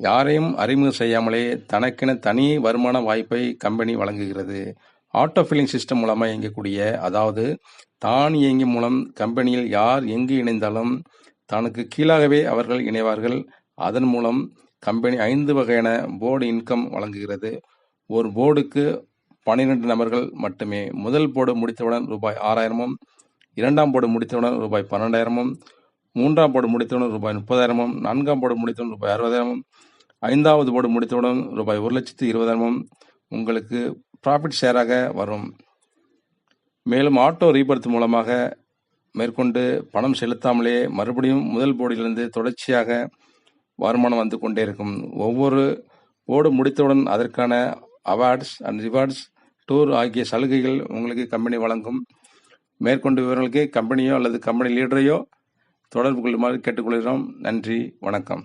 யாரையும் அறிமுகம் செய்யாமலே தனக்கென தனி வருமான வாய்ப்பை கம்பெனி வழங்குகிறது. ஆட்டோ ஃபில்லிங் சிஸ்டம் மூலமாக இயங்கக்கூடிய, அதாவது தானியங்கி மூலம் கம்பெனியில் யார் எங்கு இணைந்தாலும் தனக்கு கீழாகவே அவர்கள் இணைவார்கள். அதன் மூலம் கம்பெனி 5 வகையான போர்டு இன்கம் வழங்குகிறது. ஒரு போர்டுக்கு 12 நபர்கள் மட்டுமே. முதல் போர்டு முடித்தவுடன் ரூபாய் 6000, இரண்டாம் போர்டு முடித்தவுடன் ரூபாய் 12,000, மூன்றாம் போர்டு முடித்தவுடன் ரூபாய் 30,000, நான்காம் போர்டு முடித்தவுடன் ரூபாய் 60,000, ஐந்தாவது போர்டு முடித்தவுடன் ரூபாய் 1,20,000 உங்களுக்கு ப்ராஃபிட் ஷேராக வரும். மேலும் ஆட்டோ ரீபர்த் மூலமாக மேற்கொண்டு பணம் செலுத்தாமலே மறுபடியும் முதல் போர்டிலிருந்து தொடர்ச்சியாக வருமானம் வந்து கொண்டே இருக்கும். ஒவ்வொரு போர்டு முடித்தவுடன் அதற்கான அவார்ட்ஸ் அண்ட் ரிவார்ட்ஸ், டூர் ஆகிய சலுகைகள் உங்களுக்கு கம்பெனி வழங்கும். மேற்கொண்டு விவரங்களுக்கு கம்பெனியோ அல்லது கம்பெனி லீடரையோ தொடர்பு கொள்ளுமாறு கேட்டுக்கொள்கிறோம். நன்றி, வணக்கம்.